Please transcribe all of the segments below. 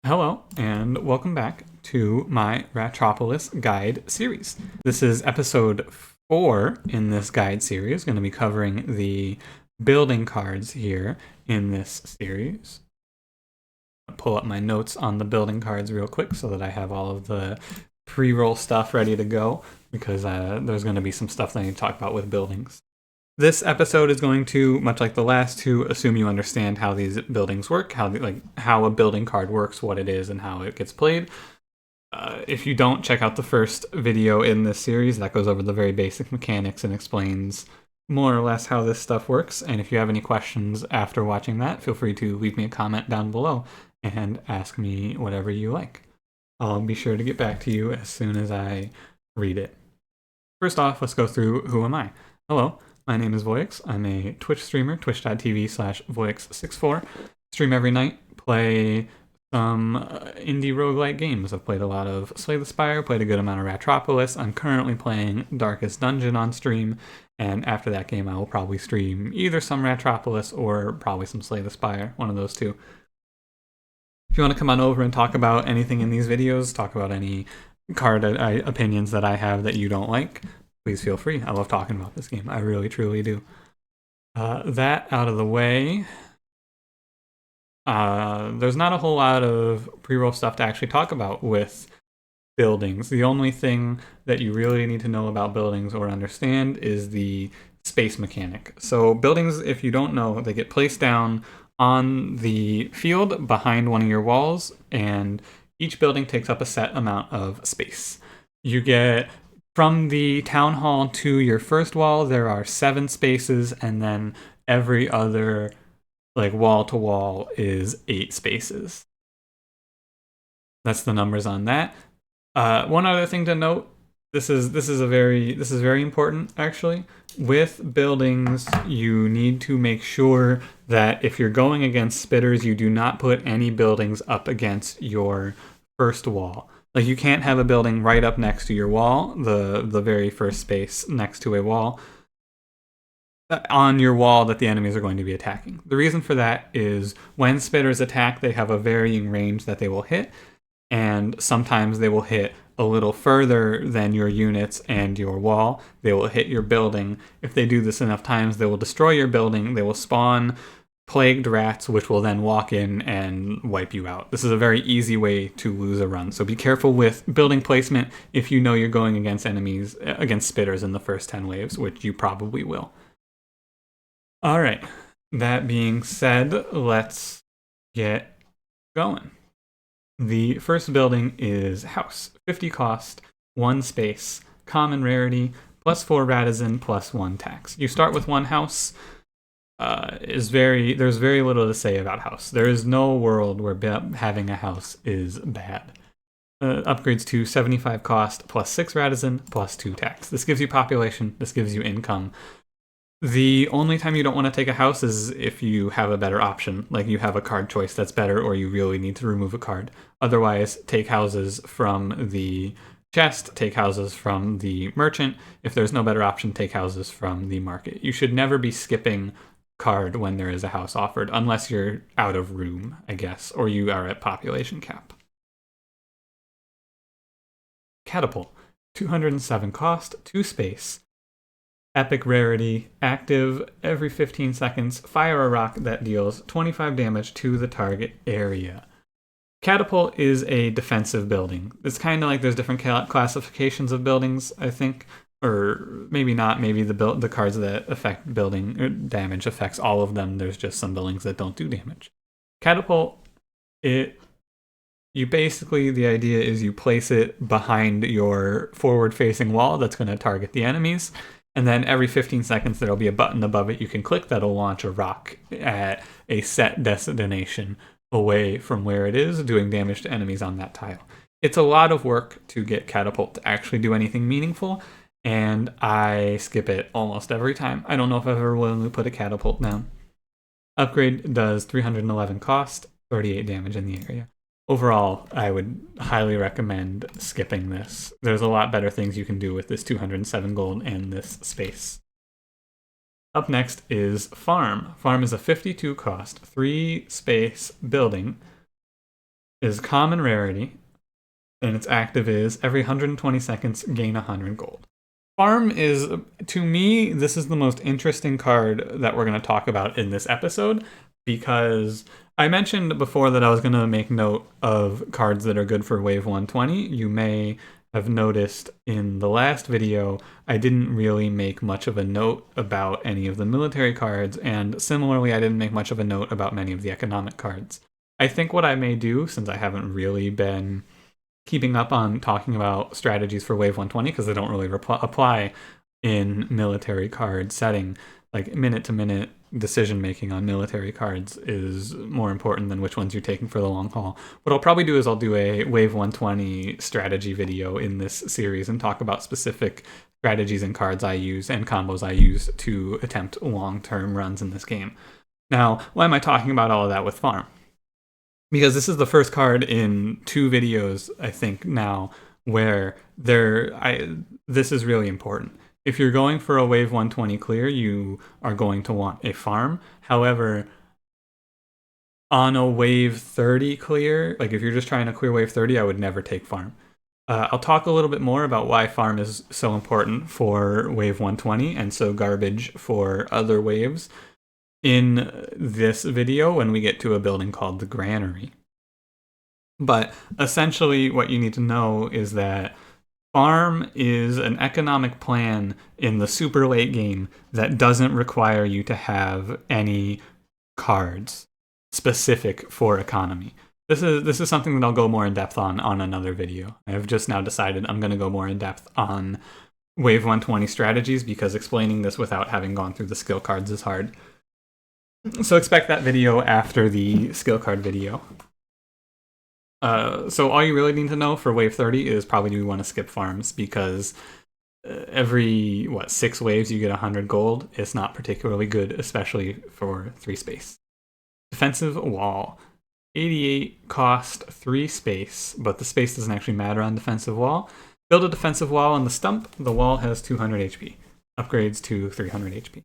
Hello, and welcome back to my Ratropolis guide series. This is episode 4 in this guide series, going to be covering the building cards here in this series. I'll pull up my notes on the building cards real quick so that I have all of the pre-roll stuff ready to go, because there's going to be some stuff that I need to talk about with buildings. This episode is going to, much like the last two, assume you understand how these buildings work, how a building card works, what it is, and how it gets played. If you don't, check out the first video in this series. That goes over the very basic mechanics and explains more or less how this stuff works. And if you have any questions after watching that, feel free to leave me a comment down below and ask me whatever you like. I'll be sure to get back to you as soon as I read it. First off, let's go through who am I. Hello. My name is Voyix. I'm a Twitch streamer, twitch.tv/Voyix64. Stream every night, play some indie roguelike games. I've played a lot of Slay the Spire, played a good amount of Ratropolis. I'm currently playing Darkest Dungeon on stream, and after that game I will probably stream either some Ratropolis or probably some Slay the Spire, one of those two. If you want to come on over and talk about anything in these videos, talk about any card opinions that I have that you don't like, please feel free. I love talking about this game. I really, truly do. That out of the way, there's not a whole lot of pre-roll stuff to actually talk about with buildings. The only thing that you really need to know about buildings or understand is the space mechanic. So buildings, if you don't know, they get placed down on the field behind one of your walls, and each building takes up a set amount of space. You get from the town hall to your first wall, there are 7 spaces, and then every other wall to wall is 8 spaces. That's the numbers on that. One other thing to note, this is very important actually. With buildings, you need to make sure that if you're going against spitters, you do not put any buildings up against your first wall. You can't have a building right up next to your wall, the very first space next to a wall, on your wall that the enemies are going to be attacking. The reason for that is when spitters attack, they have a varying range that they will hit, and sometimes they will hit a little further than your units and your wall. They will hit your building. If they do this enough times, they will destroy your building. They will spawn plagued rats, which will then walk in and wipe you out. This is a very easy way to lose a run, so be careful with building placement if you know you're going against enemies, against spitters in the first 10 waves, which you probably will. Alright, that being said, let's get going. The first building is House. 50 cost, 1 space, common rarity, plus 4 Ratizen, plus 1 tax. You start with 1 house. There's very little to say about house. There is no world where having a house is bad. Upgrades to 75 cost, plus 6 Ratizen, plus 2 tax. This gives you population, this gives you income. The only time you don't want to take a house is if you have a better option, like you have a card choice that's better or you really need to remove a card. Otherwise, take houses from the chest, take houses from the merchant. If there's no better option, take houses from the market. You should never be skipping card when there is a house offered, unless you're out of room, I guess, or you are at population cap. Catapult. 207 cost, 2 space. Epic rarity, active every 15 seconds, fire a rock that deals 25 damage to the target area. Catapult is a defensive building. It's kind of like there's different classifications of buildings, I think. Or maybe not, maybe the cards that affect building or damage affects all of them. There's just some buildings that don't do damage. Catapult, the idea is you place it behind your forward-facing wall that's going to target the enemies, and then every 15 seconds there'll be a button above it you can click that'll launch a rock at a set destination away from where it is, doing damage to enemies on that tile. It's a lot of work to get Catapult to actually do anything meaningful, and I skip it almost every time. I don't know if I've ever willingly put a Catapult down. Upgrade does 311 cost, 38 damage in the area. Overall, I would highly recommend skipping this. There's a lot better things you can do with this 207 gold and this space. Up next is Farm. Farm is a 52 cost, 3 space building is common rarity, and its active is every 120 seconds gain 100 gold. Farm is, to me, this is the most interesting card that we're going to talk about in this episode, because I mentioned before that I was going to make note of cards that are good for wave 120. You may have noticed in the last video, I didn't really make much of a note about any of the military cards, and similarly, I didn't make much of a note about many of the economic cards. I think what I may do, since I haven't really been keeping up on talking about strategies for wave 120, because they don't really apply in military card setting, like minute-to-minute decision-making on military cards is more important than which ones you're taking for the long haul. What I'll probably do is I'll do a wave 120 strategy video in this series and talk about specific strategies and cards I use and combos I use to attempt long-term runs in this game. Now, why am I talking about all of that with farm? Because this is the first card in 2 videos, I think, now, where this is really important. If you're going for a wave 120 clear, you are going to want a farm. However, on a wave 30 clear, like if you're just trying to clear wave 30, I would never take farm. I'll talk a little bit more about why farm is so important for wave 120 and so garbage for other waves in this video when we get to a building called the Granary. But essentially what you need to know is that farm is an economic plan in the super late game that doesn't require you to have any cards specific for economy. This is something that I'll go more in depth on another video. I've just now decided I'm going to go more in depth on wave 120 strategies because explaining this without having gone through the skill cards is hard. So expect that video after the skill card video. So all you really need to know for wave 30 is probably do you want to skip farms, because every 6 waves you get 100 gold. It's not particularly good, especially for 3 space. Defensive wall, 88 cost, 3 space, but the space doesn't actually matter on defensive wall. Build a defensive wall on the stump. The wall has 200 HP. Upgrades to 300 HP.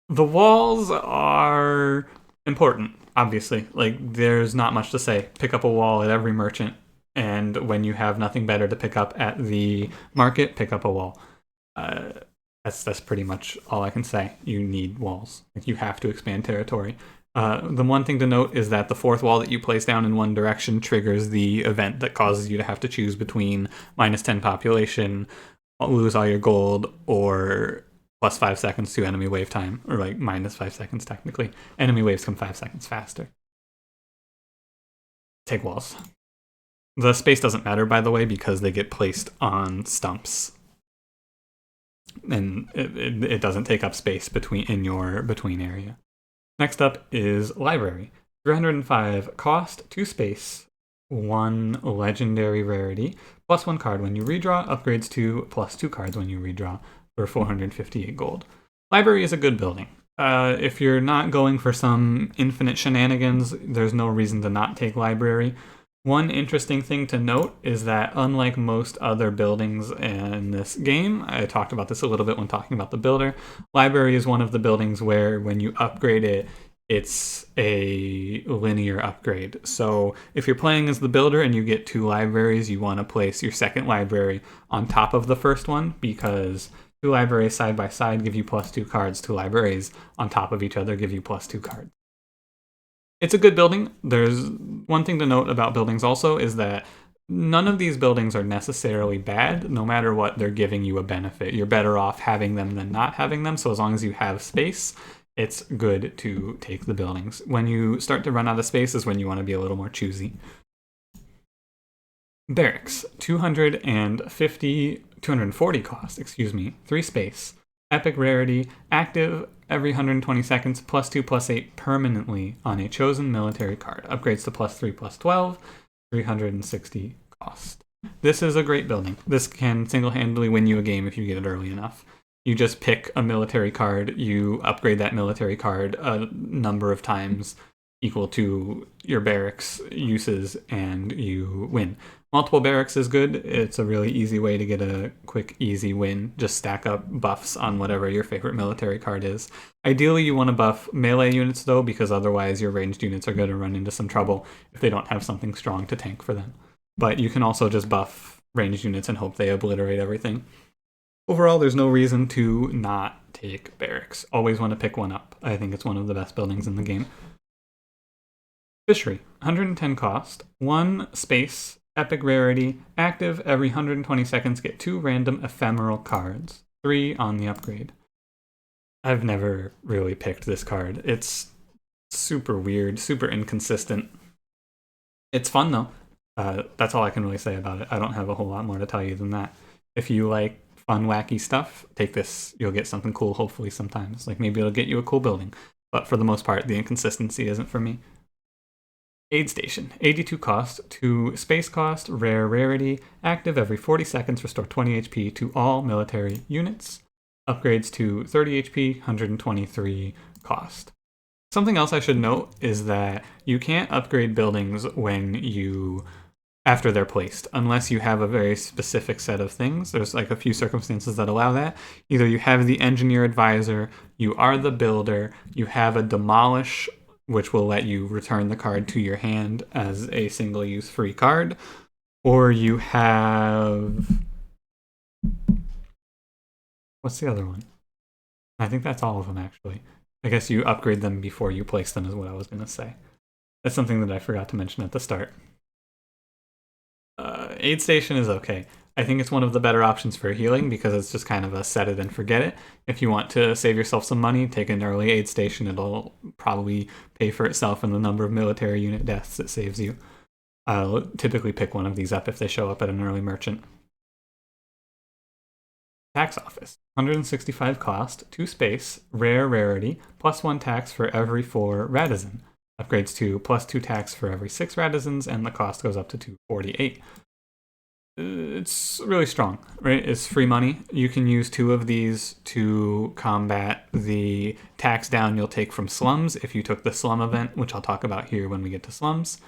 The walls are important, obviously. Like, there's not much to say. Pick up a wall at every merchant, and when you have nothing better to pick up at the market, pick up a wall. That's pretty much all I can say. You need walls. Like, you have to expand territory. The one thing to note is that the 4th wall that you place down in one direction triggers the event that causes you to have to choose between -10 population, lose all your gold, or plus 5 seconds to enemy wave time, or like -5 seconds technically. Enemy waves come 5 seconds faster. Take walls. The space doesn't matter, by the way, because they get placed on stumps. And it doesn't take up space in your between area. Next up is library. 305 cost, 2 space, 1 legendary rarity, plus 1 card when you redraw, upgrades to plus 2 cards when you redraw, for 458 gold. Library is a good building. If you're not going for some infinite shenanigans, there's no reason to not take library. One interesting thing to note is that unlike most other buildings in this game, I talked about this a little bit when talking about the builder, library is one of the buildings where when you upgrade it, it's a linear upgrade. So if you're playing as the builder and you get 2 libraries, you want to place your second library on top of the first one, because 2 libraries side by side give you plus 2 cards. 2 libraries on top of each other give you plus 2 cards. It's a good building. There's one thing to note about buildings also is that none of these buildings are necessarily bad. No matter what, they're giving you a benefit. You're better off having them than not having them. So as long as you have space, it's good to take the buildings. When you start to run out of space is when you want to be a little more choosy. Barracks, 240 cost, 3 space. Epic rarity, active every 120 seconds, plus 2/+8 permanently on a chosen military card. Upgrades to +3, +12, 360 cost. This is a great building. This can single-handedly win you a game if you get it early enough. You just pick a military card, you upgrade that military card a number of times equal to your barracks uses, and you win. Multiple barracks is good. It's a really easy way to get a quick, easy win. Just stack up buffs on whatever your favorite military card is. Ideally, you want to buff melee units, though, because otherwise your ranged units are going to run into some trouble if they don't have something strong to tank for them. But you can also just buff ranged units and hope they obliterate everything. Overall, there's no reason to not take barracks. Always want to pick one up. I think it's one of the best buildings in the game. Fishery, 110 cost, 1 space, epic rarity, active every 120 seconds, get 2 random ephemeral cards, 3 on the upgrade. I've never really picked this card. It's super weird, super inconsistent. It's fun though. That's all I can really say about it. I don't have a whole lot more to tell you than that. If you like fun, wacky stuff, take this. You'll get something cool, hopefully sometimes. Like maybe it'll get you a cool building. But for the most part, the inconsistency isn't for me. Aid Station, 82 cost, 2 space cost, rare rarity, active every 40 seconds, restore 20 HP to all military units. Upgrades to 30 HP, 123 cost. Something else I should note is that you can't upgrade buildings after they're placed, unless you have a very specific set of things. There's like a few circumstances that allow that. Either you have the engineer advisor, you are the builder, you have a demolish, which will let you return the card to your hand as a single-use free card, or you have... What's the other one? I think that's all of them, actually. I guess you upgrade them before you place them is what I was going to say. That's something that I forgot to mention at the start. Aid Station is okay. I think it's one of the better options for healing because it's just kind of a set it and forget it. If you want to save yourself some money, take an early Aid Station. It'll probably pay for itself in the number of military unit deaths it saves you. I'll typically pick one of these up if they show up at an early merchant. Tax Office, 165 cost, 2 space, rare rarity, +1 tax for every 4 Radizen. Upgrades to +2 tax for every 6 Radizens, and the cost goes up to 248. It's really strong, right? It's free money. You can use 2 of these to combat the tax down you'll take from slums if you took the slum event, which I'll talk about here when we get to slums.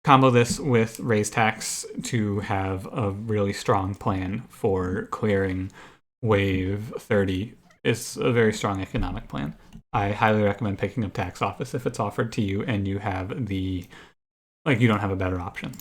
Combo this with raise tax to have a really strong plan for clearing wave 30. It's a very strong economic plan. I highly recommend picking up Tax Office if it's offered to you and you have you don't have a better option.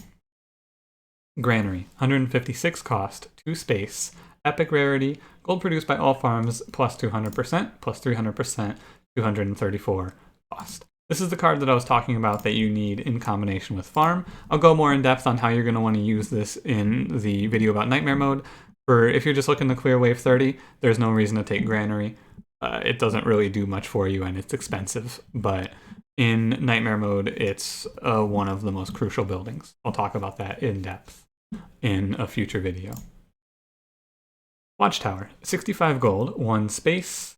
Granary, 156 cost, 2 space, epic rarity, gold produced by all farms, +200%, +300%, 234 cost. This is the card that I was talking about that you need in combination with farm. I'll go more in depth on how you're going to want to use this in the video about Nightmare Mode. If you're just looking to clear wave 30, there's no reason to take Granary. It doesn't really do much for you and it's expensive, but in Nightmare Mode, it's one of the most crucial buildings. I'll talk about that in depth in a future video. Watchtower, 65 gold, 1 space,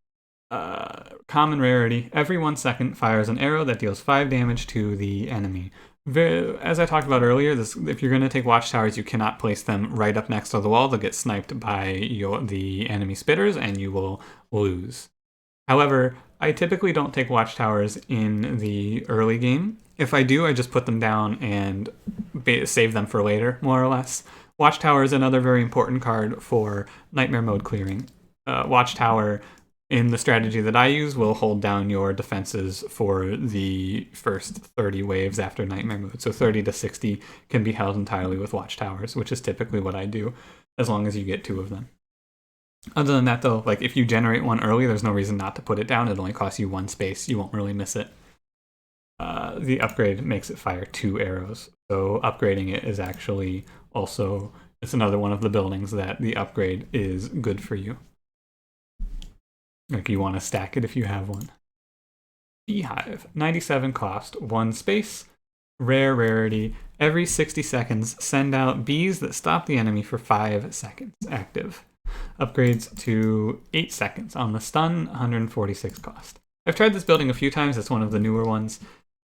common rarity. Every 1 second fires an arrow that deals 5 damage to the enemy. As I talked about earlier, if you're going to take watchtowers, you cannot place them right up next to the wall. They'll get sniped by the enemy spitters and you will lose. However, I typically don't take watchtowers in the early game. If I do, I just put them down and save them for later, more or less. Watchtower is another very important card for Nightmare Mode clearing. Watchtower, in the strategy that I use, will hold down your defenses for the first 30 waves after Nightmare Mode. So 30 to 60 can be held entirely with watchtowers, which is typically what I do, as long as you get 2 of them. Other than that, though, if you generate one early, there's no reason not to put it down. It only costs you 1 space. You won't really miss it. The upgrade makes it fire 2 arrows. So upgrading it is actually also, it's another one of the buildings that the upgrade is good for you. You want to stack it if you have one. Beehive, 97 cost, 1 space, rare rarity. Every 60 seconds, send out bees that stop the enemy for 5 seconds, active. Upgrades to 8 seconds on the stun, 146 cost. I've tried this building a few times. It's one of the newer ones.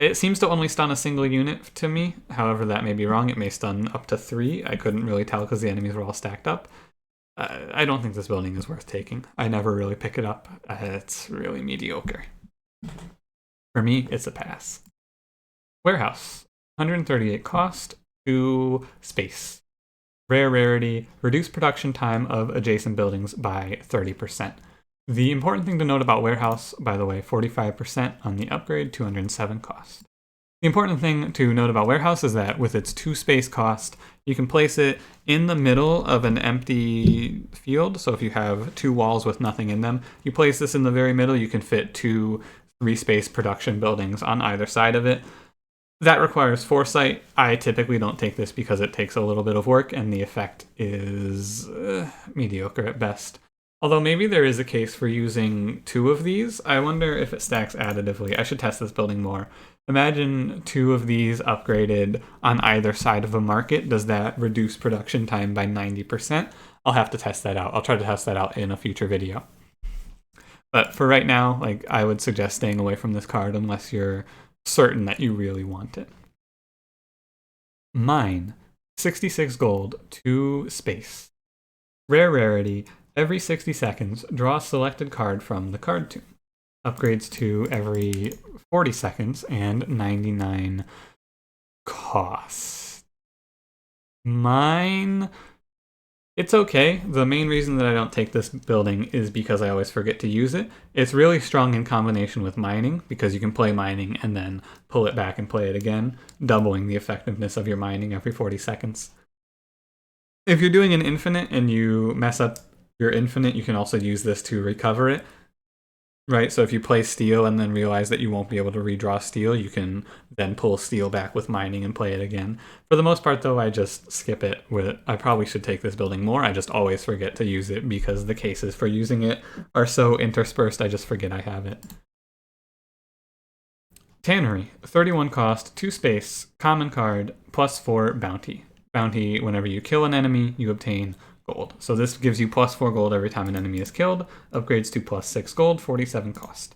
It seems to only stun a single unit to me. However, that may be wrong. It may stun up to 3. I couldn't really tell because the enemies were all stacked up. I don't think this building is worth taking. I never really pick it up. It's really mediocre. For me, it's a pass. Warehouse, 138 cost, 2 space. Rare rarity, reduce production time of adjacent buildings by 30%. The important thing to note about Warehouse, by the way, 45% on the upgrade, 207 cost. The important thing to note about Warehouse is that with its 2 space cost, you can place it in the middle of an empty field. So if you have 2 walls with nothing in them, you place this in the very middle, you can fit 2 3 space production buildings on either side of it. That requires foresight. I typically don't take this because it takes a little bit of work and the effect is mediocre at best. Although maybe there is a case for using 2 of these. I wonder if it stacks additively. I should test this building more. Imagine 2 of these upgraded on either side of a market. Does that reduce production time by 90%? I'll have to test that out. I'll try to test that out in a future video. But for right now, I would suggest staying away from this card unless you're certain that you really want it. Mine, 66 gold, 2 space. Rare rarity, every 60 seconds, draw a selected card from the card tomb. Upgrades to every 40 seconds and 99 cost. Mine, it's okay. The main reason that I don't take this building is because I always forget to use it. It's really strong in combination with mining because you can play mining and then pull it back and play it again, doubling the effectiveness of your mining every 40 seconds. If you're doing an infinite and you mess up your infinite, you can also use this to recover it. Right, so if you play steel and then realize that you won't be able to redraw steel, you can then pull steel back with mining and play it again. For the most part, though, I just skip it. I probably should take this building more. I just always forget to use it because the cases for using it are so interspersed, I just forget I have it. Tannery, 31 cost, 2 space, common card, +4 bounty. Bounty, whenever you kill an enemy, you obtain gold. So this gives you +4 gold every time an enemy is killed. Upgrades to +6 gold, 47 cost.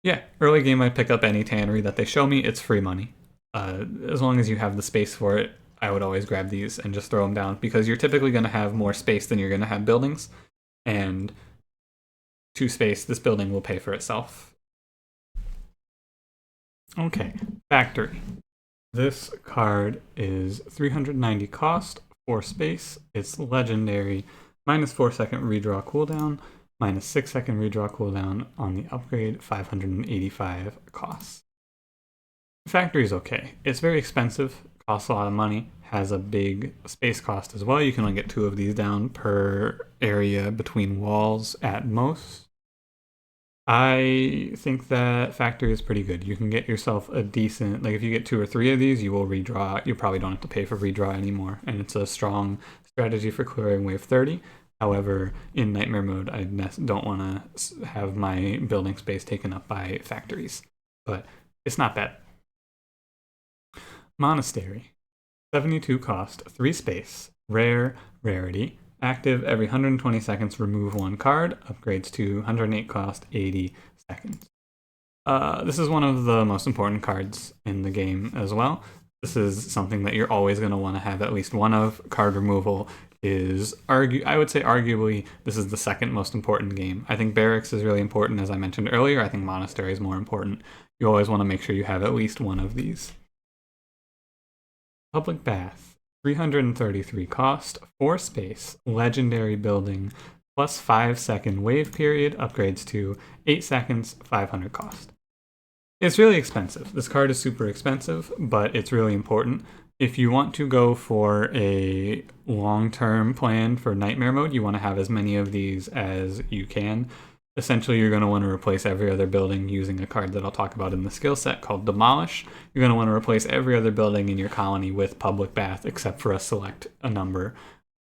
Yeah, early game I pick up any tannery that they show me, it's free money. As long as you have the space for it, I would always grab these and just throw them down because you're typically going to have more space than you're going to have buildings. And 2 space, this building will pay for itself. Okay, factory. This card is 390 cost, 4 space, it's legendary, -4 second redraw cooldown, -6 second redraw cooldown on the upgrade, 585 costs. Factory is okay. It's very expensive, costs a lot of money, has a big space cost as well. You can only get 2 of these down per area between walls at most. I think that factory is pretty good. You can get yourself a decent, if you get 2 or 3 of these, you will redraw. You probably don't have to pay for redraw anymore. And it's a strong strategy for clearing wave 30. However, in nightmare mode, I don't want to have my building space taken up by factories. But it's not bad. Monastery, 72 cost, 3 space, rare, rarity. Active every 120 seconds, remove 1 card. Upgrades to 108 cost, 80 seconds. This is one of the most important cards in the game as well. This is something that you're always going to want to have at least one of. Card removal is, I would say arguably, this is the second most important game. I think Barracks is really important, as I mentioned earlier. I think Monastery is more important. You always want to make sure you have at least one of these. Public Bath. 333 cost, 4 space, legendary building, +5 second wave period, upgrades to 8 seconds, 500 cost. It's really expensive. This card is super expensive, but it's really important. If you want to go for a long-term plan for nightmare mode, you want to have as many of these as you can. Essentially, you're going to want to replace every other building using a card that I'll talk about in the skill set called Demolish. You're going to want to replace every other building in your colony with Public Bath, except for select a number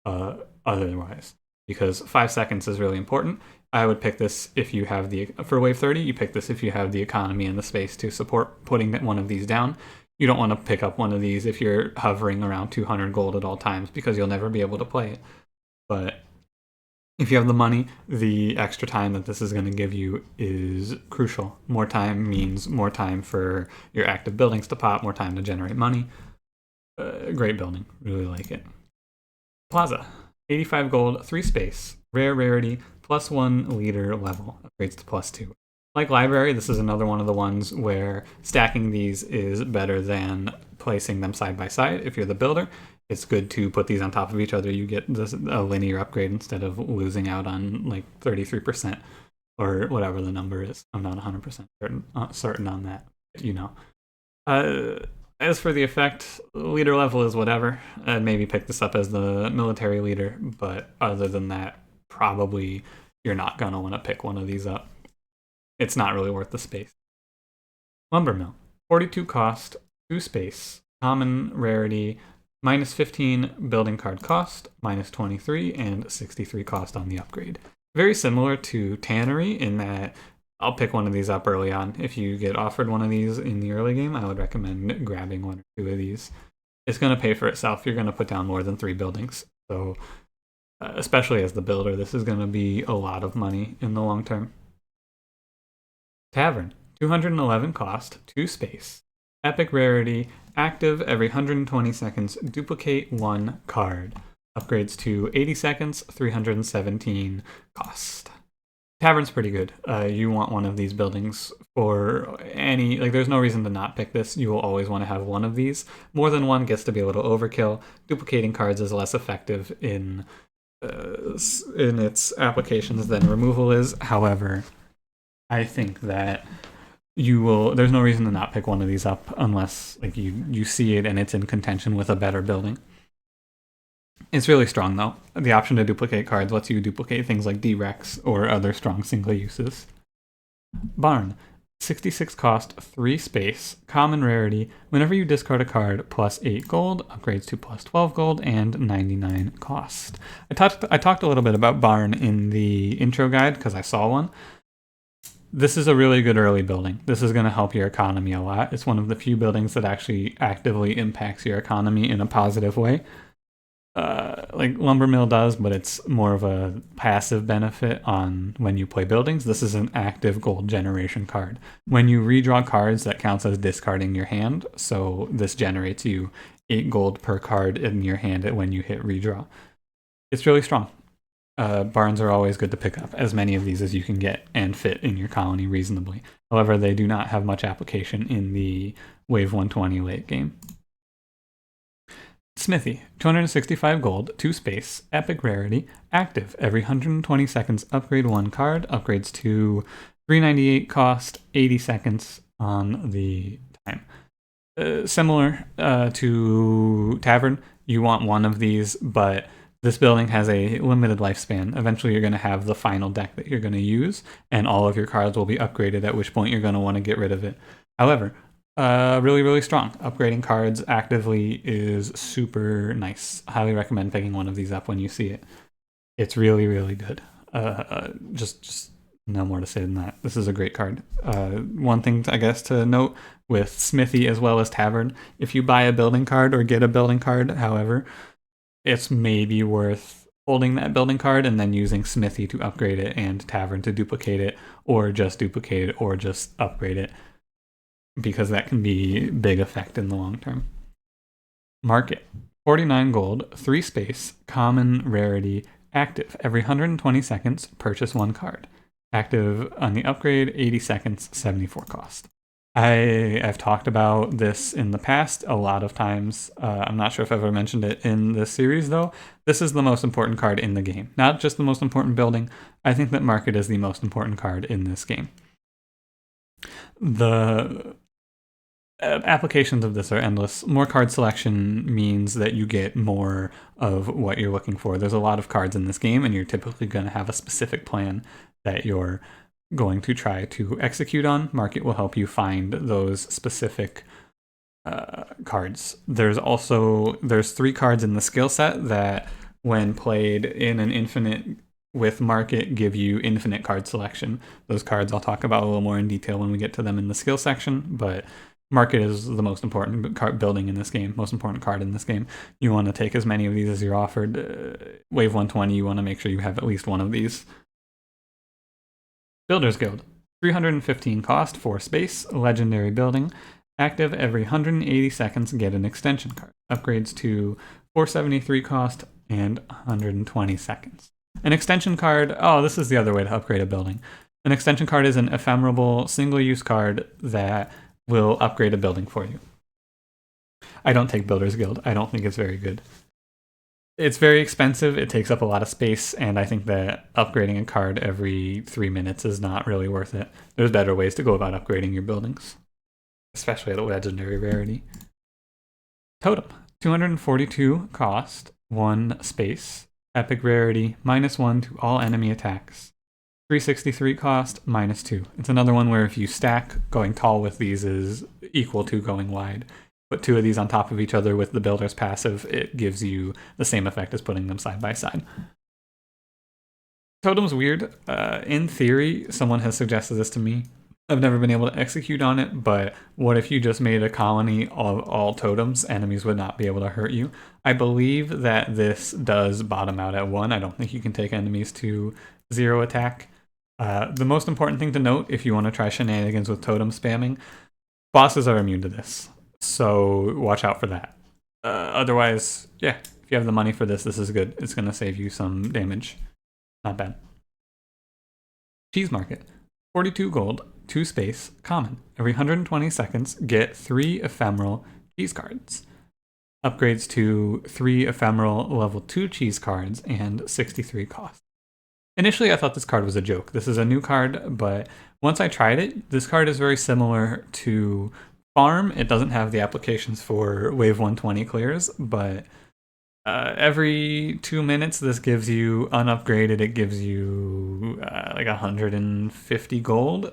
otherwise, because 5 seconds is really important. I would pick this if you have for wave 30, you pick this if you have the economy and the space to support putting one of these down. You don't want to pick up one of these if you're hovering around 200 gold at all times, because you'll never be able to play it. But if you have the money, the extra time that this is going to give you is crucial. More time means more time for your active buildings to pop, more time to generate money. Great building. Really like it. Plaza. 85 gold, 3 space. Rare rarity, +1 leader level. Upgrades to +2. Like library, this is another one of the ones where stacking these is better than placing them side by side. If you're the builder, it's good to put these on top of each other. You get a linear upgrade instead of losing out on like 33% or whatever the number is. I'm not 100% certain on that. You know. As for the effect, leader level is whatever. I'd maybe pick this up as the military leader, but other than that, probably you're not going to want to pick one of these up. It's not really worth the space. Lumber Mill, 42 cost, 2 space, common rarity, minus 15 building card cost, minus 23, and 63 cost on the upgrade. Very similar to Tannery in that I'll pick one of these up early on. If you get offered one of these in the early game, I would recommend grabbing one or two of these. It's going to pay for itself. You're going to put down more than 3 buildings. So, especially as the builder, this is going to be a lot of money in the long term. Tavern, 211 cost, 2 space. Epic rarity, active every 120 seconds, duplicate 1 card. Upgrades to 80 seconds, 317 cost. Tavern's pretty good. You want one of these buildings for any, like there's no reason to not pick this. You will always want to have one of these. More than one gets to be a little overkill. Duplicating cards is less effective in its applications than removal is. However, I think that there's no reason to not pick one of these up unless like you see it and it's in contention with a better building. It's really strong though. The option to duplicate cards lets you duplicate things like D-Rex or other strong single uses. Barn, 66 cost, 3 space, common rarity. Whenever you discard a card, plus 8 gold, upgrades to plus 12 gold, and 99 cost. I talked a little bit about Barn in the intro guide because I saw one. This is a really good early building. This is going to help your economy a lot. It's one of the few buildings that actually actively impacts your economy in a positive way. Like Lumber Mill does, but it's more of a passive benefit on when you play buildings. This is an active gold generation card. When you redraw cards, that counts as discarding your hand, so this generates you 8 gold per card in your hand when you hit redraw. It's really strong. Barns are always good to pick up, as many of these as you can get and fit in your colony reasonably. However, they do not have much application in the Wave 120 late game. Smithy, 265 gold, 2 space, epic rarity, active every 120 seconds, upgrade 1 card, upgrades to 398 cost, 80 seconds on the time. Similar to Tavern, you want one of these, but this building has a limited lifespan. Eventually you're going to have the final deck that you're going to use, and all of your cards will be upgraded, at which point you're going to want to get rid of it. However, really, really strong. Upgrading cards actively is super nice. Highly recommend picking one of these up when you see it. It's really, really good. Just no more to say than that. This is a great card. One thing, I guess, to note with Smithy as well as Tavern, if you buy a building card or get a building card, however, it's maybe worth holding that building card and then using Smithy to upgrade it and Tavern to duplicate it, or just duplicate it or just upgrade it, because that can be big effect in the long term. Market, 49 gold, 3 space, common rarity, active every 120 seconds, purchase 1 card. Active on the upgrade, 80 seconds, 74 cost. I've talked about this in the past a lot of times. I'm not sure if I've ever mentioned it in this series though. This is the most important card in the game. Not just the most important building. I think that Market is the most important card in this game. The applications of this are endless. More card selection means that you get more of what you're looking for. There's a lot of cards in this game, and you're typically going to have a specific plan that you're going to try to execute on. Market will help you find those specific cards. There's 3 cards in the skill set that, when played in an infinite with Market, give you infinite card selection. Those cards I'll talk about a little more in detail when we get to them in the skill section, but Market is the most important card building in this game, most important card in this game. You want to take as many of these as you're offered. Wave 120, you want to make sure you have at least one of these. Builders Guild, 315 cost, 4 space, legendary building, active every 180 seconds, get an extension card. Upgrades to 473 cost and 120 seconds. An extension card, this is the other way to upgrade a building. An extension card is an ephemeral single-use card that will upgrade a building for you. I don't take Builder's Guild. I don't think it's very good. It's very expensive, it takes up a lot of space, and I think that upgrading a card every 3 minutes is not really worth it. There's better ways to go about upgrading your buildings, especially at a legendary rarity. Totem, 242 cost, 1 space, epic rarity, -1 to all enemy attacks. 363 cost, -2. It's another one where if you stack, going tall with these is equal to going wide. Put 2 of these on top of each other with the builder's passive, it gives you the same effect as putting them side by side. Totem's weird. In theory, someone has suggested this to me. I've never been able to execute on it, but what if you just made a colony of all totems? Enemies would not be able to hurt you. I believe that this does bottom out at 1. I don't think you can take enemies to 0 attack. The most important thing to note, if you want to try shenanigans with totem spamming, bosses are immune to this. So watch out for that. Otherwise, yeah, if you have the money for this, this is good. It's going to save you some damage. Not bad. Cheese Market. 42 gold, 2 space, common. Every 120 seconds, get 3 ephemeral cheese cards. Upgrades to 3 ephemeral level 2 cheese cards and 63 cost. Initially, I thought this card was a joke. This is a new card, but once I tried it, this card is very similar to Farm. It doesn't have the applications for Wave 120 clears, but every 2 minutes this gives you unupgraded, it gives you like 150 gold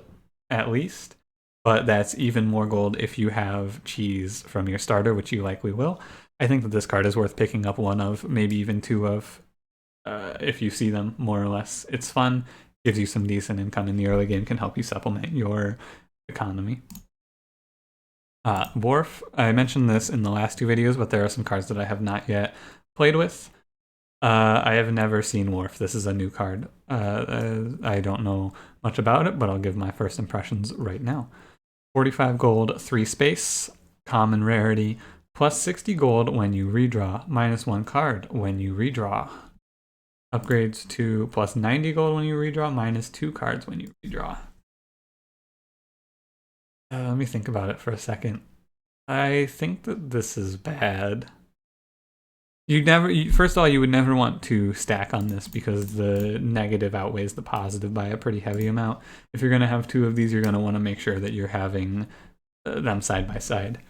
at least, but that's even more gold if you have cheese from your starter, which you likely will. I think that this card is worth picking up 1 of, maybe even 2 of, if you see them, more or less. It's fun, gives you some decent income in the early game, can help you supplement your economy. Wharf, I mentioned this in the last 2 videos, but there are some cards that I have not yet played with. I have never seen Wharf. This is a new card. I don't know much about it, but I'll give my first impressions right now. 45 gold, 3 space, common rarity, plus 60 gold when you redraw, -1 card when you redraw. Upgrades to plus 90 gold when you redraw, -2 cards when you redraw. Let me think about it for a second. I think that this is bad. First of all, you would never want to stack on this because the negative outweighs the positive by a pretty heavy amount. If you're going to have 2 of these, you're going to want to make sure that you're having them side by side.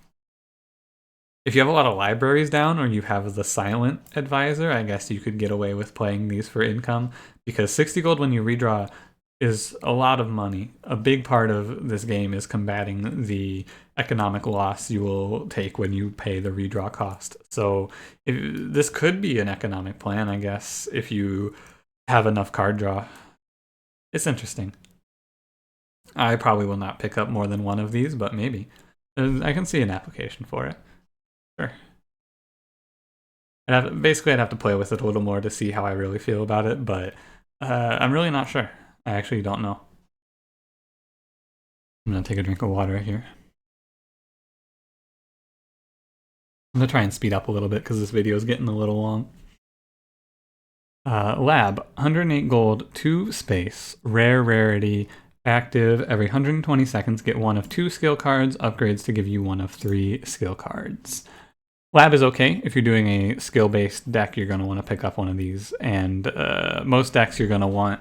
If you have a lot of libraries down or you have the silent advisor, I guess you could get away with playing these for income, because 60 gold when you redraw is a lot of money. A big part of this game is combating the economic loss you will take when you pay the redraw cost. So this could be an economic plan, I guess, if you have enough card draw. It's interesting. I probably will not pick up more than 1 of these, but maybe. I can see an application for it. Sure. Basically, I'd have to play with it a little more to see how I really feel about it, but I'm really not sure. I actually don't know. I'm going to take a drink of water here. I'm going to try and speed up a little bit because this video is getting a little long. Lab, 108 gold, 2 space, rare rarity, active. Every 120 seconds, get 1 of 2 skill cards. Upgrades to give you 1 of 3 skill cards. Lab is okay. If you're doing a skill-based deck, you're going to want to pick up 1 of these. And most decks you're going to want,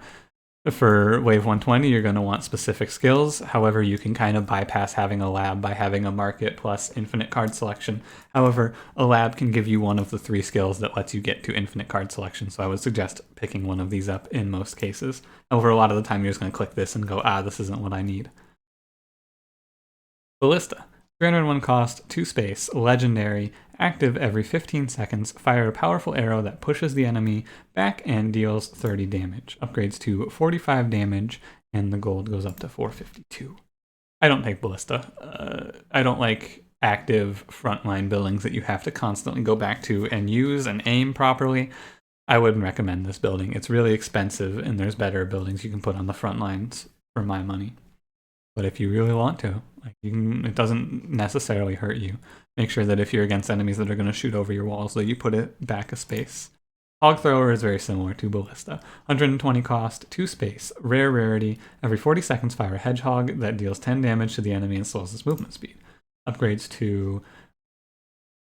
for Wave 120, you're going to want specific skills. However, you can kind of bypass having a lab by having a market plus infinite card selection. However, a lab can give you 1 of the 3 skills that lets you get to infinite card selection, so I would suggest picking 1 of these up in most cases. However, a lot of the time you're just going to click this and go, this isn't what I need. Ballista. 301 cost, 2 space, legendary, active every 15 seconds, fire a powerful arrow that pushes the enemy back and deals 30 damage. Upgrades to 45 damage, and the gold goes up to 452. I don't take Ballista. I don't like active frontline buildings that you have to constantly go back to and use and aim properly. I wouldn't recommend this building. It's really expensive, and there's better buildings you can put on the front lines for my money. But if you really want to, it doesn't necessarily hurt you. Make sure that if you're against enemies that are going to shoot over your walls, that you put it back a space. Hog Thrower is very similar to Ballista. 120 cost, 2 space, rare rarity. Every 40 seconds, fire a hedgehog that deals 10 damage to the enemy and slows its movement speed. Upgrades to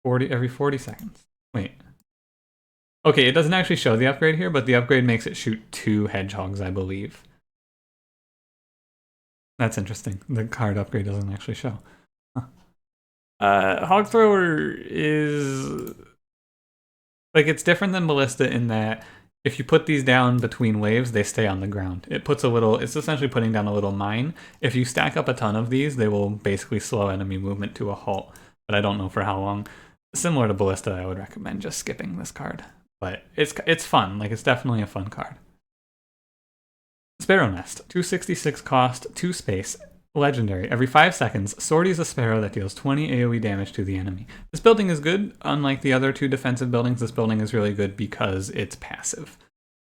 40 every 40 seconds. Wait. Okay, it doesn't actually show the upgrade here, but the upgrade makes it shoot 2 hedgehogs, I believe. That's interesting. The card upgrade doesn't actually show. Hog Thrower is... like, it's different than Ballista in that if you put these down between waves, they stay on the ground. It puts a little... it's essentially putting down a little mine. If you stack up a ton of these, they will basically slow enemy movement to a halt. But I don't know for how long. Similar to Ballista, I would recommend just skipping this card. But it's fun. Like, it's definitely a fun card. Sparrow Nest. 266 cost, 2 space. Legendary. Every 5 seconds, sorties a sparrow that deals 20 AoE damage to the enemy. This building is good. Unlike the other 2 defensive buildings, this building is really good because it's passive.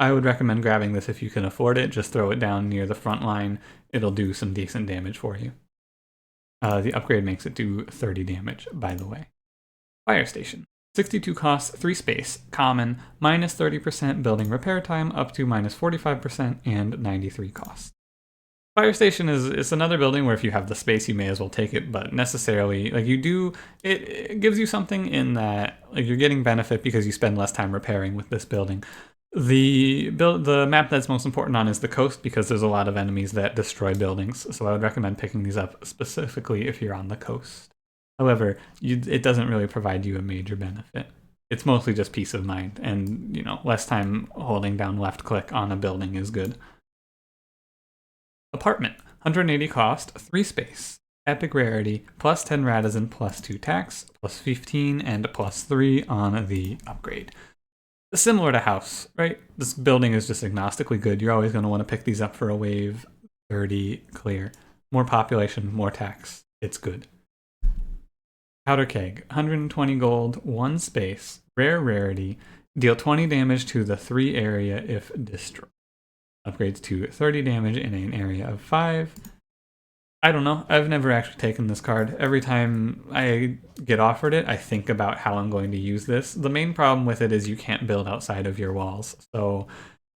I would recommend grabbing this if you can afford it. Just throw it down near the front line. It'll do some decent damage for you. The upgrade makes it do 30 damage, by the way. Fire Station. 62 cost, 3 space, common, minus 30% building repair time, up to minus 45%, and 93 cost. Fire Station is another building where if you have the space, you may as well take it, but necessarily, like you do, it gives you something in that like you're getting benefit because you spend less time repairing with this building. The map that's most important on is the coast because there's a lot of enemies that destroy buildings, so I would recommend picking these up specifically if you're on the coast. However, it doesn't really provide you a major benefit. It's mostly just peace of mind, and less time holding down left click on a building is good. Apartment, 180 cost, 3 space, epic rarity, plus 10 Radizen, plus 2 tax, plus 15, and plus 3 on the upgrade. Similar to House, right? This building is just agnostically good. You're always going to want to pick these up for a wave 30 clear. More population, more tax. It's good. Powder Keg, 120 gold, 1 space, rare rarity, deal 20 damage to the 3 area if destroyed. Upgrades to 30 damage in an area of 5. I don't know. I've never actually taken this card. Every time I get offered it, I think about how I'm going to use this. The main problem with it is you can't build outside of your walls. So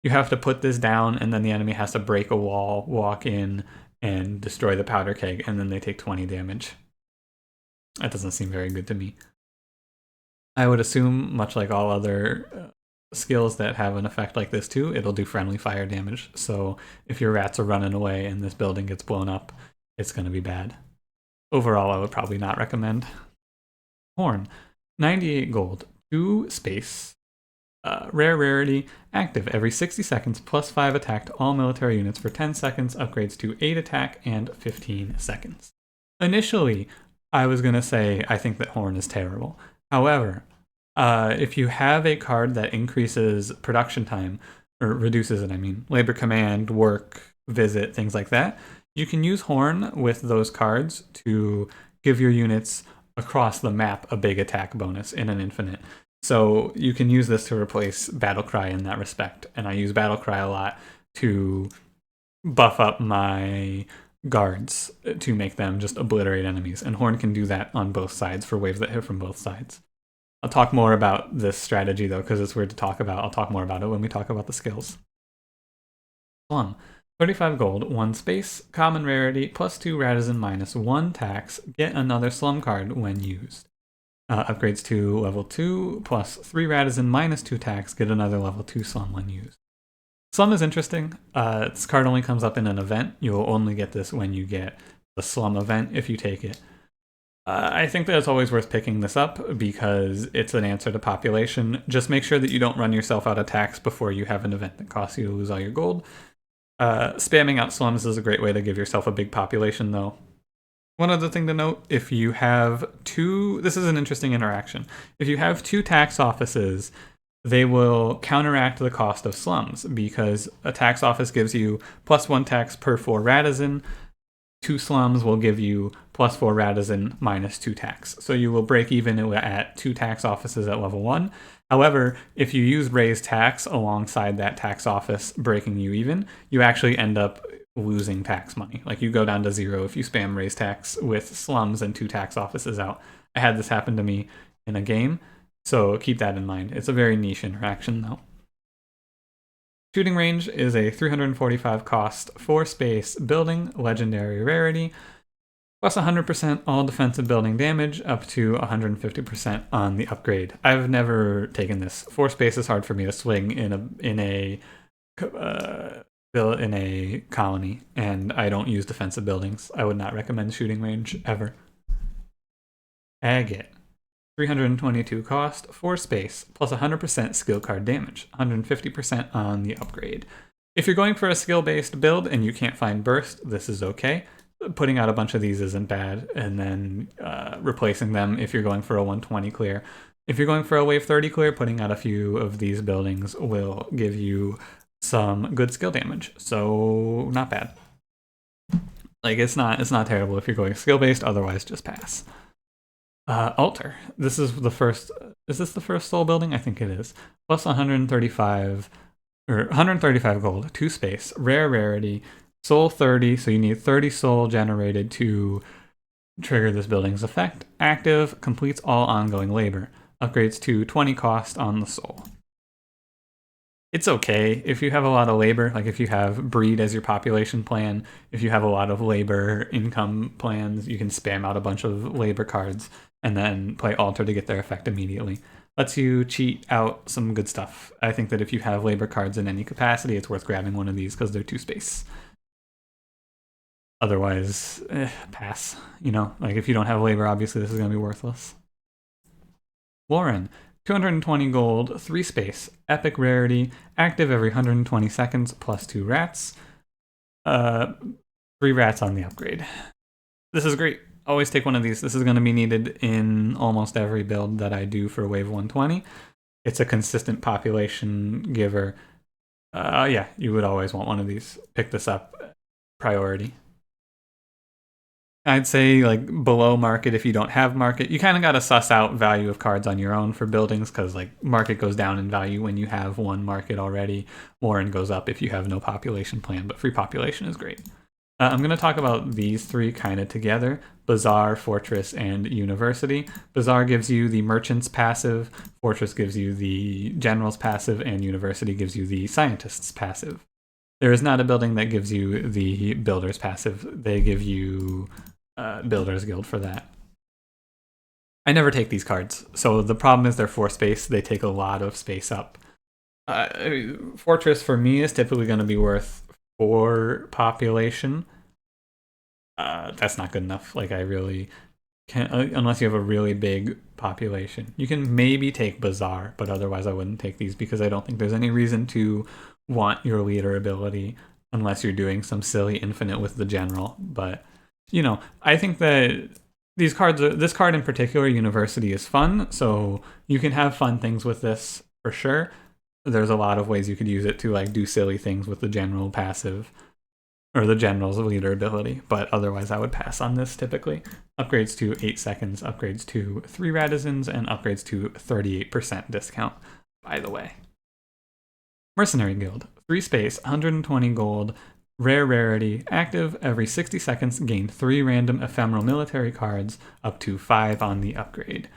you have to put this down, and then the enemy has to break a wall, walk in, and destroy the Powder Keg, and then they take 20 damage. That doesn't seem very good to me. I would assume, much like all other skills that have an effect like this too, it'll do friendly fire damage. So if your rats are running away and this building gets blown up, it's going to be bad. Overall, I would probably not recommend. Horn, 98 gold, 2 space, rare rarity, active every 60 seconds, plus 5 attack to all military units for 10 seconds, upgrades to 8 attack and 15 seconds. Initially, I was going to say I think that Horn is terrible. However, if you have a card that increases production time, or reduces it, I mean, labor command, work, visit, things like that, you can use Horn with those cards to give your units across the map a big attack bonus in an infinite. So you can use this to replace Battlecry in that respect. And I use Battlecry a lot to buff up my guards to make them just obliterate enemies. And Horn can do that on both sides for waves that hit from both sides. I'll talk more about this strategy though, because it's weird to talk about. I'll talk more about it when we talk about the skills. Slum. 35 gold, 1 space, common rarity, plus 2 Radizen, minus 1 tax. Get another Slum card when used. Upgrades to level 2, plus 3 Radizen, minus 2 tax. Get another level 2 Slum when used. Slum is interesting. This card only comes up in an event. You'll only get this when you get the Slum event if you take it. I think that it's always worth picking this up because it's an answer to population. Just make sure that you don't run yourself out of tax before you have an event that costs you to lose all your gold. Spamming out slums is a great way to give yourself a big population though. One other thing to note, if you have this is an interesting interaction. If you have 2 tax offices, they will counteract the cost of slums because a tax office gives you plus 1 tax per 4 Radizen. 2 slums will give you plus 4 Radizen minus 2 tax. So you will break even at 2 tax offices at level 1. However, if you use raised tax alongside that tax office breaking you even, you actually end up losing tax money. Like you go down to 0 if you spam raised tax with slums and 2 tax offices out. I had this happen to me in a game, so keep that in mind. It's a very niche interaction though. Shooting range is a 345 cost, 4 space building, legendary rarity, plus 100% all defensive building damage, up to 150% on the upgrade. I've never taken this. 4 space is hard for me to swing in a colony, and I don't use defensive buildings. I would not recommend shooting range ever. Agate. 322 cost, 4 space, plus 100% skill card damage, 150% on the upgrade. If you're going for a skill-based build and you can't find burst, this is okay. Putting out a bunch of these isn't bad, and then replacing them if you're going for a 120 clear. If you're going for a wave 30 clear, putting out a few of these buildings will give you some good skill damage, so not bad. Like, it's not terrible if you're going skill-based, otherwise just pass. Altar. This is the first. Is this the first soul building? I think it is. Plus 135 gold, 2 space, rare rarity, soul 30. So you need 30 soul generated to trigger this building's effect. Active, completes all ongoing labor. Upgrades to 20 cost on the soul. It's okay if you have a lot of labor, like if you have breed as your population plan, if you have a lot of labor income plans, you can spam out a bunch of labor cards and then play altar to get their effect immediately. Lets you cheat out some good stuff. I think that if you have labor cards in any capacity, it's worth grabbing one of these because they're 2 space. Otherwise, pass. You know, like if you don't have labor, obviously this is going to be worthless. Lauren. 220 gold, 3 space, epic rarity, active every 120 seconds, plus 2 rats. 3 rats on the upgrade. This is great. Always take one of these. This is going to be needed in almost every build that I do for wave 120. It's a consistent population giver. Yeah, you would always want one of these. Pick this up. Priority. I'd say like below market if you don't have market. You kind of got to suss out value of cards on your own for buildings because like market goes down in value when you have one market already. Warren goes up if you have no population plan, but free population is great. I'm going to talk about these 3 kind of together. Bazaar, Fortress, and University. Bazaar gives you the Merchant's passive, Fortress gives you the General's passive, and University gives you the Scientist's passive. There is not a building that gives you the Builder's passive. They give you Builder's Guild for that. I never take these cards. So the problem is they're 4 space. They take a lot of space up. Fortress for me is typically going to be worth 4 population. That's not good enough. Like I really can't, unless you have a really big population. You can maybe take Bazaar, but otherwise I wouldn't take these because I don't think there's any reason to want your leader ability unless you're doing some silly infinite with the general. But you know, I think that these cards this card in particular, University, is fun, so you can have fun things with this for sure. There's a lot of ways you could use it to like do silly things with the general passive or the general's leader ability, but otherwise I would pass on this typically. Upgrades to 8 seconds, upgrades to 3 Radizens, and upgrades to 38% discount, by the way. Mercenary Guild, 3 space, 120 gold, rare rarity, active every 60 seconds, gain 3 random ephemeral military cards, up to 5 on the upgrade.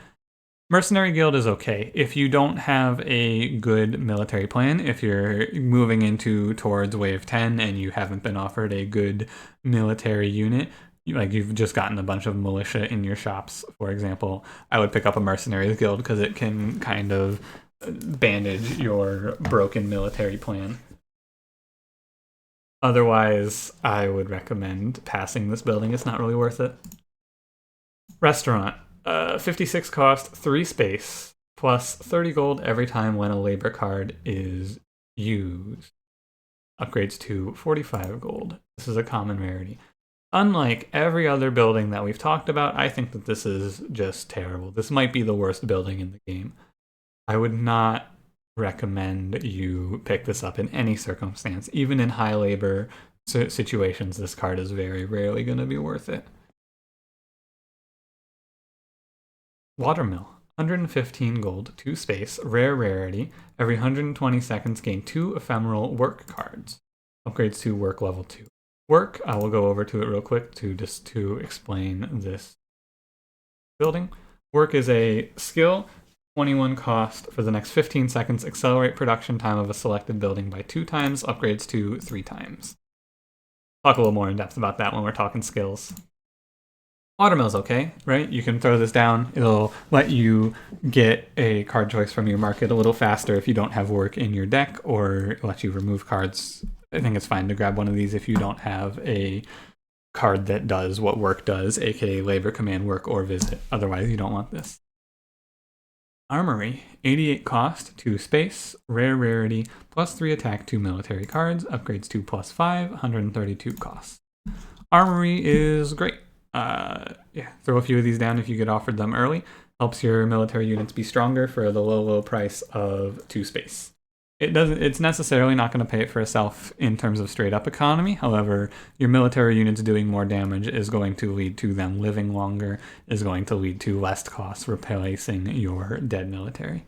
Mercenary Guild is okay. If you don't have a good military plan, if you're moving towards wave 10 and you haven't been offered a good military unit, like you've just gotten a bunch of militia in your shops, for example, I would pick up a Mercenaries Guild because it can kind of bandage your broken military plan. Otherwise, I would recommend passing this building. It's not really worth it. Restaurant. 56 cost, 3 space, plus 30 gold every time when a labor card is used. Upgrades to 45 gold. This is a common rarity. Unlike every other building that we've talked about, I think that this is just terrible. This might be the worst building in the game. I would not recommend you pick this up in any circumstance. Even in high labor situations, this card is very rarely going to be worth it. Watermill, 115 gold, 2 space, rare rarity. Every 120 seconds, gain 2 ephemeral work cards. Upgrades to work level 2. Work, I will go over to it real quick to explain this building. Work is a skill 21 cost. For the next 15 seconds, accelerate production time of a selected building by 2 times, upgrades to 3 times. Talk a little more in depth about that when we're talking skills. Watermill's okay, right? You can throw this down. It'll let you get a card choice from your market a little faster if you don't have work in your deck, or let you remove cards. I think it's fine to grab one of these if you don't have a card that does what work does, aka labor, command, work, or visit. Otherwise, you don't want this. Armory, 88 cost, 2 space, rare rarity, plus 3 attack, 2 military cards, upgrades to plus 5, 132 cost. Armory is great. Yeah, throw a few of these down if you get offered them early. Helps your military units be stronger for the low price of 2 space. It's necessarily not going to pay it for itself in terms of straight up economy. However, your military units doing more damage is going to lead to them living longer, is going to lead to less costs replacing your dead military.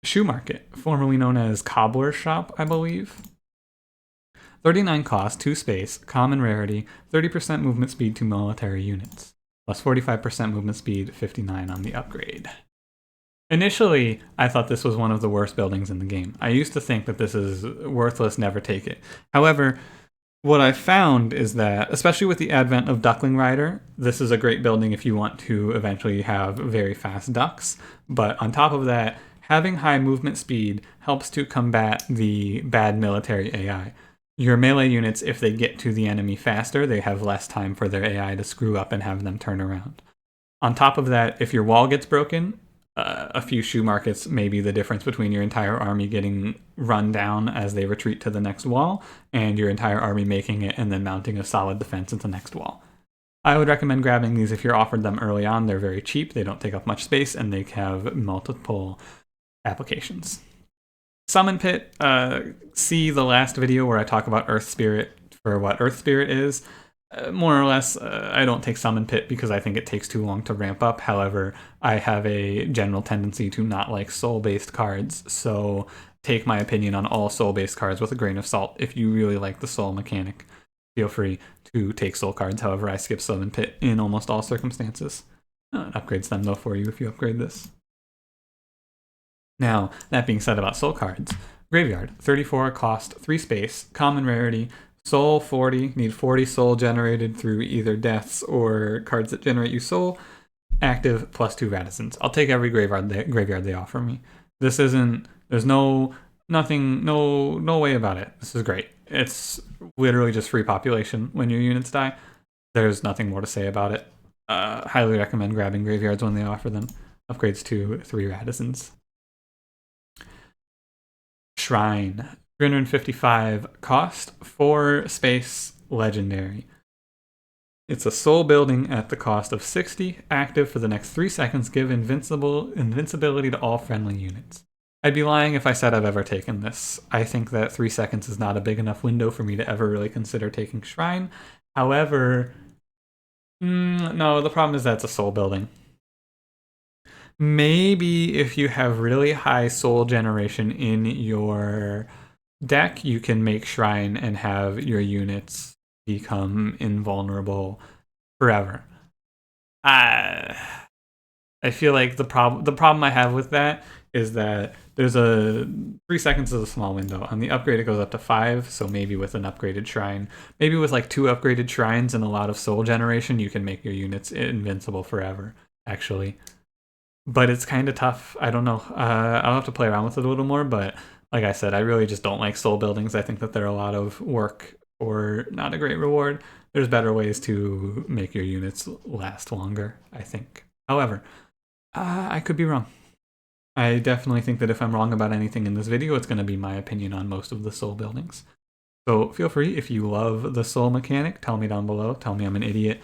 Shoe Market, formerly known as Cobbler's Shop, I believe. 39 cost, 2 space, common rarity, 30% movement speed to military units, plus 45% movement speed, 59 on the upgrade. Initially, I thought this was one of the worst buildings in the game. I used to think that this is worthless, never take it. However, what I found is that, especially with the advent of Duckling Rider, this is a great building if you want to eventually have very fast ducks. But on top of that, having high movement speed helps to combat the bad military AI. Your melee units, if they get to the enemy faster, they have less time for their AI to screw up and have them turn around. On top of that, if your wall gets broken, a few shoe markets may be the difference between your entire army getting run down as they retreat to the next wall and your entire army making it and then mounting a solid defense at the next wall. I would recommend grabbing these if you're offered them early on. They're very cheap, they don't take up much space, and they have multiple applications. Summon Pit, see the last video where I talk about Earth Spirit for what Earth Spirit is. More or less, I don't take Summon Pit because I think it takes too long to ramp up. However, I have a general tendency to not like soul-based cards, so take my opinion on all soul-based cards with a grain of salt. If you really like the soul mechanic, feel free to take soul cards. However, I skip Summon Pit in almost all circumstances. It upgrades them, though, for you if you upgrade this. Now, that being said about soul cards, Graveyard, 34 cost, 3 space, common rarity, soul 40, need 40 soul generated through either deaths or cards that generate you soul, active, plus 2 Radissons. I'll take every graveyard they offer me. This isn't, there's no way about it. This is great. It's literally just free population when your units die. There's nothing more to say about it. Highly recommend grabbing graveyards when they offer them. Upgrades to 3 Radissons. Shrine, 355 cost, 4 space, legendary. It's a soul building at the cost of 60, active for the next 3 seconds, give invincibility to all friendly units. I'd be lying if I said I've ever taken this. I think that 3 seconds is not a big enough window for me to ever really consider taking Shrine. However, no, the problem is that it's a soul building. Maybe if you have really high soul generation in your deck, you can make Shrine and have your units become invulnerable forever. I feel like the problem I have with that is that there's 3 seconds is a small window. On the upgrade, it goes up to 5, so maybe with an upgraded Shrine, maybe with like 2 upgraded Shrines and a lot of soul generation, you can make your units invincible forever, actually. But it's kind of tough. I don't know. I'll have to play around with it a little more, but like I said, I really just don't like soul buildings. I think that they're a lot of work or not a great reward. There's better ways to make your units last longer, I think. However, I could be wrong. I definitely think that if I'm wrong about anything in this video, it's going to be my opinion on most of the soul buildings. So feel free, if you love the soul mechanic, tell me down below. Tell me I'm an idiot.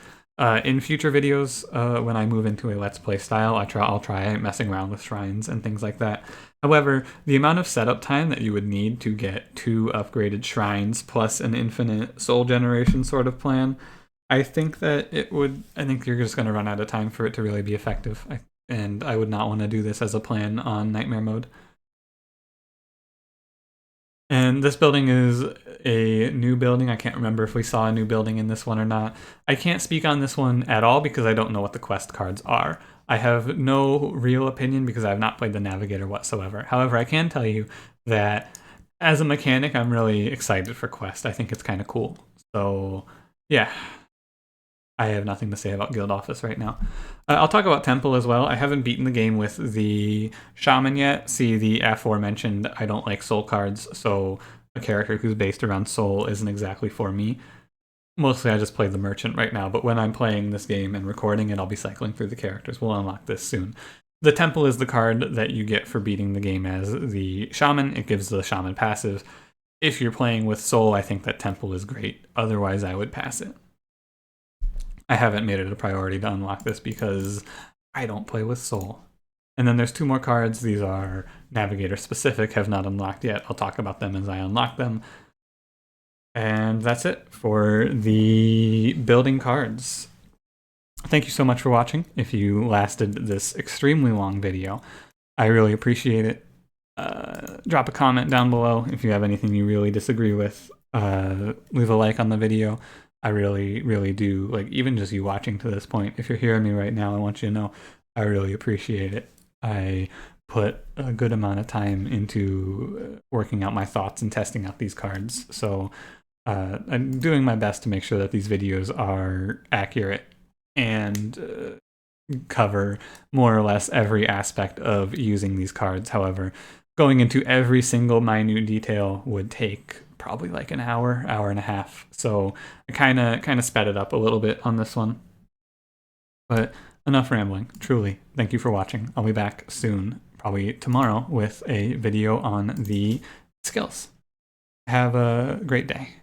In future videos, when I move into a Let's Play style, I'll try messing around with shrines and things like that. However, the amount of setup time that you would need to get 2 upgraded shrines plus an infinite soul generation sort of plan, I think that I think you're just going to run out of time for it to really be effective. And I would not want to do this as a plan on Nightmare mode. And this building is a new building. I can't remember if we saw a new building in this one or not. I can't speak on this one at all because I don't know what the quest cards are. I have no real opinion because I have not played the Navigator whatsoever. However, I can tell you that as a mechanic, I'm really excited for Quest. I think it's kind of cool. So, yeah, I have nothing to say about Guild Office right now. I'll talk about Temple as well. I haven't beaten the game with the Shaman yet. See, the aforementioned, I don't like soul cards, so a character who's based around soul isn't exactly for me. Mostly I just play the Merchant right now, but when I'm playing this game and recording it, I'll be cycling through the characters. We'll unlock this soon. The Temple is the card that you get for beating the game as the Shaman. It gives the Shaman passive. If you're playing with Soul, I think that Temple is great. Otherwise, I would pass it. I haven't made it a priority to unlock this because I don't play with Soul. And then there's 2 more cards. These are Navigator specific, have not unlocked yet. I'll talk about them as I unlock them. And that's it for the building cards. Thank you so much for watching. If you lasted this extremely long video, I really appreciate it. Drop a comment down below if you have anything you really disagree with. Leave a like on the video. I really, really do, like, even just you watching to this point, if you're hearing me right now, I want you to know I really appreciate it. I put a good amount of time into working out my thoughts and testing out these cards. So I'm doing my best to make sure that these videos are accurate and cover more or less every aspect of using these cards. However, going into every single minute detail would take probably like an hour, hour and a half. So I kind of sped it up a little bit on this one. But enough rambling, truly. Thank you for watching. I'll be back soon, probably tomorrow, with a video on the skills. Have a great day.